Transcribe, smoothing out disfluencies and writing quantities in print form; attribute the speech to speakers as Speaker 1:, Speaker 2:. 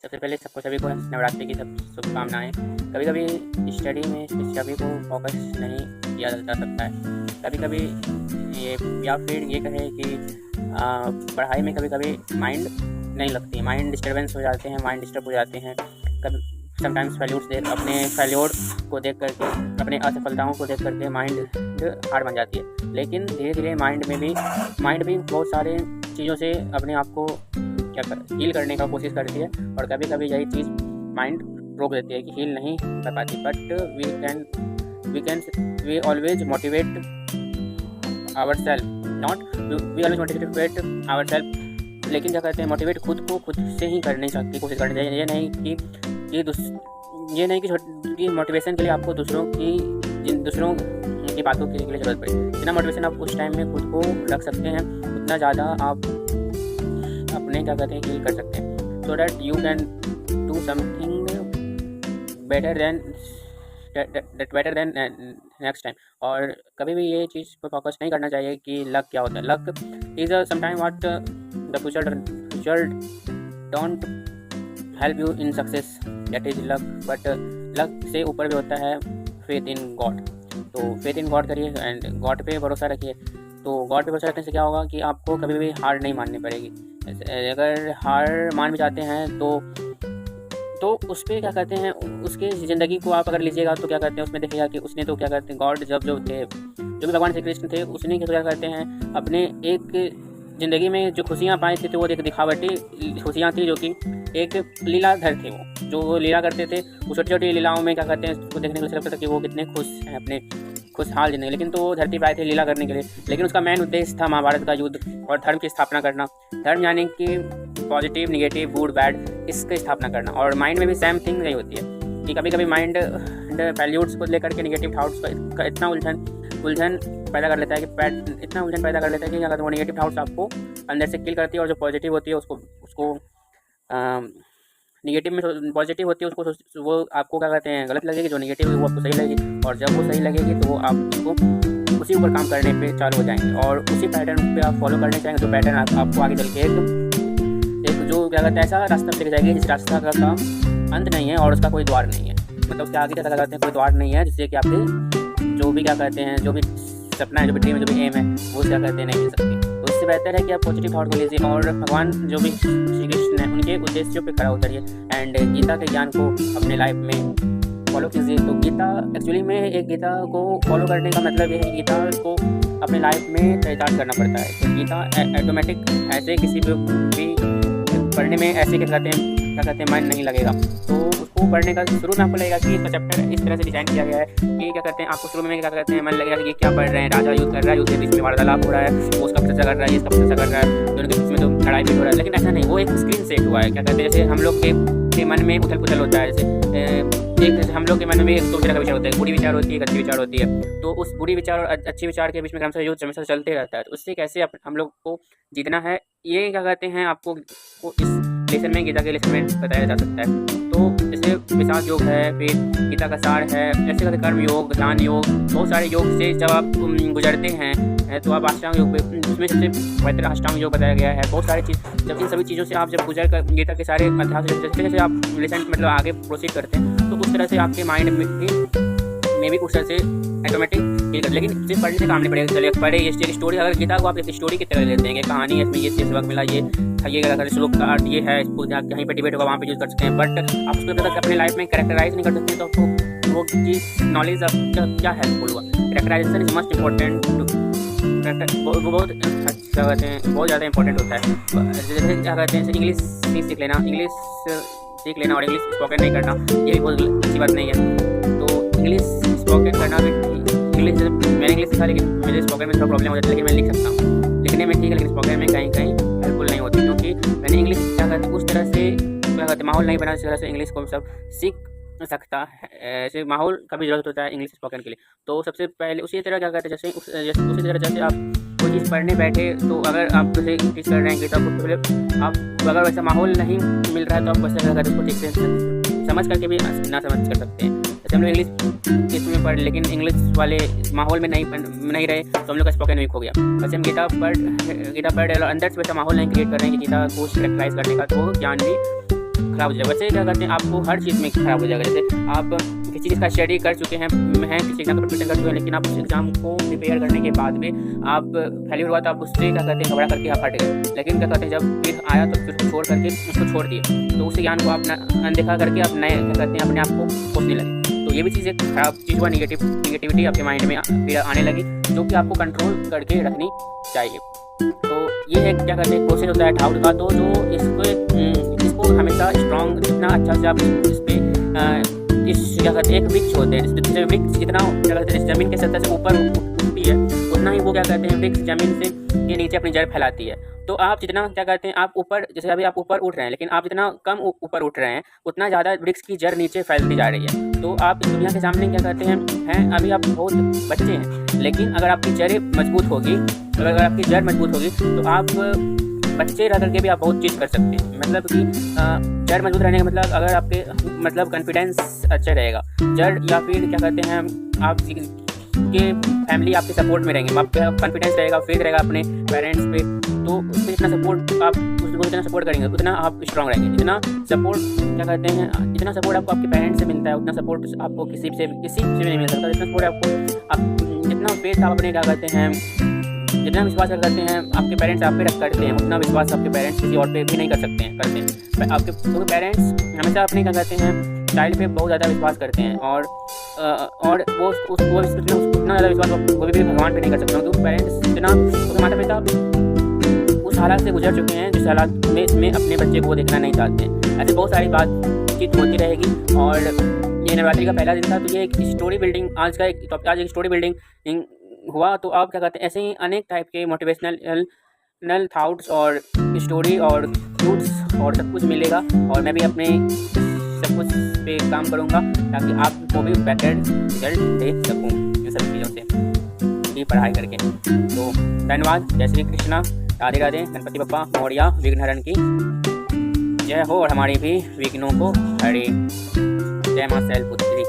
Speaker 1: सबसे पहले सभी को नवरात्रि की सब शुभकामनाएँ। कभी कभी स्टडी में सभी को फोकस नहीं किया जा सकता है। कभी कभी ये या फिर ये कहें कि पढ़ाई में कभी कभी माइंड नहीं लगती, माइंड डिस्टर्बेंस हो जाते हैं, माइंड डिस्टर्ब हो जाते हैं। कभी समटाइम्स अपने फेल्योर को देख करके, अपने असफलताओं को देख करके माइंड हार बन जाती है। लेकिन धीरे धीरे माइंड भी बहुत सारे चीज़ों से अपने आप को हील करने का कोशिश करती है, और कभी कभी यही चीज़ माइंड रोक देती है कि हील नहीं कर पाती। But we always motivate ourselves. लेकिन क्या कहते हैं, मोटिवेट खुद को खुद से ही करने की कोशिश करनी चाहिए। ये नहीं कि मोटिवेशन के लिए आपको दूसरों की बातों के लिए ज़रूरत पड़े। जितना मोटिवेशन आप उस टाइम में खुद को रख सकते हैं, उतना ज़्यादा आप अपने क्या कहते हैं हील कर सकते हैं, so that you can do something better than next time. और कभी भी ये चीज़ पर फोकस नहीं करना चाहिए कि लक क्या होता है। Luck is sometime what the future don't help you in success, that is luck. But luck से ऊपर भी होता है फेथ इन गॉड। तो फेथ इन गॉड करिए एंड गॉड पे भरोसा रखिए। तो गॉड पे भरोसा रखने से क्या होगा कि आपको कभी भी हार नहीं माननी पड़ेगी। अगर हार मान भी जाते हैं तो उस पर क्या कहते हैं, उसके ज़िंदगी को आप अगर लीजिएगा तो क्या कहते हैं, उसमें देखिएगा कि उसने तो क्या कहते हैं, गॉड जो भी भगवान श्री कृष्ण थे, उसने क्या कहते हैं अपने एक ज़िंदगी में जो खुशियाँ पाई थी, तो वो एक दिखावटी खुशियाँ थी, जो कि एक लीलाधर थे। वो जो लीला करते थे, वो छोटी छोटी लीलाओं में क्या कहते हैं, उसको देखने के लिए लगता था कि वो कितने खुश हैं अपने खुशहाल जिंदगी। लेकिन तो वो धरती पर आए थे लीला करने के लिए, लेकिन उसका मेन उद्देश्य था महाभारत का युद्ध और धर्म की स्थापना करना। धर्म यानी कि पॉजिटिव, निगेटिव, गुड, बैड, इसकी स्थापना करना। और माइंड में भी सेम थिंग नहीं होती है कि कभी कभी माइंड फैल्यूर्स को लेकर के, निगेटिव थाट्स का इतना उलझन पैदा कर लेता है कि क्या कहते हैं, वो निगेटिव थाट्स आपको अंदर से किल करती है, और जो पॉजिटिव होती है उसको निगेटिव में पॉजिटिव होती है उसको वो आपको क्या कहते हैं गलत लगेगी, जो निगेटिव है वो आपको सही लगेगी। और जब वो सही लगेगी तो वो आप उसको उसी ऊपर काम करने पे चालू हो जाएंगे, और उसी पैटर्न पे आप फॉलो करने चाहेंगे, जो पैटर्न आपको आगे चल के एक जो क्या कहते हैं ऐसा रास्ता लेके जाएगी जिस रास्ता का अंत नहीं है और उसका कोई द्वार नहीं है। मतलब उसके आगे क्या कहते हैं कोई द्वार नहीं है, जिससे कि आपके जो भी क्या कहते हैं, जो भी सपना है, जो भी ड्रीम है, जो भी एम है, वो क्या कहते हैं नहीं मिल सकती। तो उससे बेहतर है कि आप पॉजिटिव थॉट को लीजिए और भगवान जो भी श्री कृष्ण है उनके उद्देश्यों पे खड़ा उतरिए एंड गीता के ज्ञान को अपने लाइफ में फॉलो कीजिए। तो गीता एक्चुअली में एक गीता को फॉलो करने का मतलब ये है कि गीता को अपने लाइफ में चरितार्थ करना पड़ता है। तो गीता ऑटोमेटिक ऐसे किसी भी पढ़ने में ऐसे क्या कहते हैं माइंड नहीं लगेगा। तो उसको पढ़ने का शुरू में आपको लगेगा कि इसका चैप्टर इस तरह से डिजाइन किया गया है कि क्या कहते हैं आपको शुरू में क्या कहते हैं मन लगेगा कि ये क्या पढ़ रहे हैं, राजा युद्ध कर रहा है, युद्ध के बीच में वार्तालाप हो रहा है, वो उसका प्रशंसा कर रहा है, ये इसका प्रशंसा कर रहा है, दोनों के बीच में तो लड़ाई भी हो रहा है। लेकिन ऐसा नहीं, वो एक स्क्रीन सेट हुआ है। क्या कहते हैं जैसे हम लोग के मन में उथल पुथल होता है, जैसे हम लोग के मन में एक दो तरह का विचार होता है, बुरी विचार होती है, एक अच्छी विचार होती है। तो उस बुरी विचार और अच्छी विचार के बीच में हमेशा युद्ध हमेशा चलते रहता है। तो उससे कैसे हम लोग को जीतना है, ये क्या कहते हैं आपको इस लेसन में, गीता के लेसन में बताया जा सकता है। तो जैसे विषाद योग है, फिर गीता का सार है, ऐसे करके कर्म योग, ध्यान योग, बहुत सारे योग से जब आप गुजरते हैं तो आप अष्टांग योग पे, उसमें सबसे बेहतर अष्टांग योग बताया गया है। बहुत सारी चीज़ जब इन सभी चीज़ों से आप जब गुजर कर गीता के सारे अध्याय जैसे जैसे आप लेसन मतलब आगे प्रोसीड करते हैं, तो उस तरह से आपके माइंड में भी उस तरह से ऑटोमेटिक फील कर। लेकिन सिर्फ पढ़ने से काम नहीं पड़ेगा। चलिए पढ़े ये स्टोरी, अगर गीता को आप एक स्टोरी की तरह लेते हैं, कहानी है, इसमें ये सबक मिला, ये श्लोक का अर्थ ये है, इसको कहीं पे डिबेट होगा वहाँ पे यूज़ कर सकते हैं। बट आप उसको जब तक अपने लाइफ में कैरेक्टराइज नहीं कर सकते तो आपको वो चीज़ नॉलेज आपका क्या हेल्पफुल हुआ। कैरेक्टराइजेशन इज मस्ट इम्पॉर्टेंट, वो बहुत क्या कहते हैं बहुत ज़्यादा इंपॉर्टेंट होता है। जैसे क्या कहते हैं इंग्लिश सीख लेना, और इंग्लिश स्पोकन नहीं करना, ये भी बहुत अच्छी बात नहीं है। तो इंग्लिश स्पोकन करना भी, मैंने इंग्लिश सीखा लेकिन मेरे स्पोकन में थोड़ा प्रॉब्लम हो जाता है, लेकिन मैं लिख सकता हूँ, लिखने में ठीक है, लेकिन स्पोकन में कहीं हेल्पफुल नहीं होती, क्योंकि मैंने इंग्लिश क्या कहते हैं उस तरह से क्या कहते हैं माहौल नहीं बना जिस तरह से इंग्लिश को सब सीख सकता है। ऐसे माहौल का भी जरूरत होता है इंग्लिश स्पोकन के लिए। तो सबसे पहले उसी तरह क्या कहते हैं उसी तरह जैसे आप कोई चीज़ पढ़ने बैठे, तो अगर आप जैसे टीच कर रहे हैं गीता को, पहले आप अगर वैसा माहौल नहीं मिल रहा है तो आप वैसे क्या कहते हैं उसको ठीक से समझ करके भी ना समझ कर सकते हैं। जैसे हम लोग इंग्लिश इसमें पढ़, लेकिन इंग्लिश वाले माहौल में नहीं रहे तो हम लोग का स्पोकन वीक हो गया। वैसे हम गीता पढ़ और अंदर से वैसा माहौल नहीं क्रिएट कर रहे हैं कि गीता को कैरेक्टराइज करने का, तो ज्ञान भी ख़राब हो जाएगा। वैसे क्या कहते हैं आपको हर चीज़ में ख़राब हो जाएगा। जैसे आप किसी चीज़ का स्टडी कर चुके हैं, किसी एग्जाम का प्रिपरेशन कर चुके हैं, लेकिन आप उस एग्ज़ाम को प्रिपेयर करने के बाद में आप फेल्यूर हुआ तो आप उससे क्या कहते हैं घबरा करके आप हट गए। लेकिन क्या कहते हैं जब फिर आया तो फिर उसको छोड़ करके उसको छोड़ दिए, तो उस ज्ञान को आप अनदेखा करके आप नए क्या कहते हैं अपने आप को सोचने लगे। तो ये भी चीज़ एक ख़राब चीज़ हुआ, निगेटिविटी आपके माइंड में फिर आने लगी, जो कि आपको कंट्रोल करके रखनी चाहिए। तो ये एक क्या कहते हैं प्रोसेस होता है डाउट का। तो जो इसको हमेशा स्ट्रॉन्ग जितना अच्छा से आप इस पर इस क्या कहते हैं एक वृक्ष होते हैं, जैसे वृक्ष जितना क्या कहते हैं ज़मीन के सतह से ऊपर उठती है, उतना ही वो क्या कहते हैं वृक्ष ज़मीन से के नीचे अपनी जड़ फैलाती है। तो आप जितना क्या कहते हैं आप ऊपर, जैसे अभी आप ऊपर उठ रहे हैं, लेकिन आप जितना कम ऊपर उठ रहे हैं उतना ज़्यादा वृक्ष की जड़ नीचे फैलती जा रही है। तो आप इस दुनिया के सामने क्या कहते हैं अभी आप बहुत बच्चे हैं, लेकिन अगर आपकी जड़ें मजबूत होगी, अगर आपकी जड़ मजबूत होगी तो आप बच्चे रह करके भी आप बहुत चीज़ कर सकते हैं। मतलब कि जड़ मजबूत रहने का मतलब अगर आपके मतलब कॉन्फिडेंस अच्छा रहेगा, जड़ या फिर क्या कहते हैं आप के फैमिली आपके सपोर्ट में रहेंगे, आपका कॉन्फिडेंस रहेगा, फेथ रहेगा अपने पेरेंट्स पे, तो उसमें जितना सपोर्ट आप उसको जितना सपोर्ट करेंगे उतना आप स्ट्रांग रहेंगे। जितना सपोर्ट क्या कहते हैं जितना सपोर्ट आपको आपके पेरेंट्स से मिलता है उतना सपोर्ट आपको किसी से नहीं मिल सकता। जितना सपोर्ट आपको जितना फेथ आप अपने क्या कहते हैं जितना विश्वास करते हैं आपके पेरेंट्स आप पे करते हैं, उतना विश्वास आपके पेरेंट्स किसी और पे भी नहीं कर सकते हैं करते हैं। आपके क्योंकि पेरेंट्स हमेशा अपने क्या कहते हैं चाइल्ड पे बहुत ज़्यादा विश्वास करते हैं, और वो उतना ज़्यादा विश्वास वो भी भगवान पे नहीं कर सकते, क्योंकि पेरेंट्स जितना उसके माता पिता उस हालात से गुजर चुके हैं जिस हालात में इसमें अपने बच्चे को देखना नहीं चाहते हैं। ऐसे बहुत सारी बातचीत होती रहेगी। और ये नवरात्रि का पहला दिन था, तो ये एक स्टोरी बिल्डिंग आज एक स्टोरी बिल्डिंग हुआ। तो आप क्या कहते हैं ऐसे ही अनेक टाइप के मोटिवेशनल थाट्स और स्टोरी और क्यूट्स और सब कुछ मिलेगा, और मैं भी अपने सब कुछ पे काम करूँगा ताकि आपको भी बेटर रिजल्ट दे सकूँ इन सब चीज़ों से की पढ़ाई करके। तो धन्यवाद। जय श्री कृष्णा, राधे राधे, गणपति बप्पा मोरया, विघ्नहरण की जय हो और हमारी भी विघ्नों को हरे। जय मां शैलपुत्री।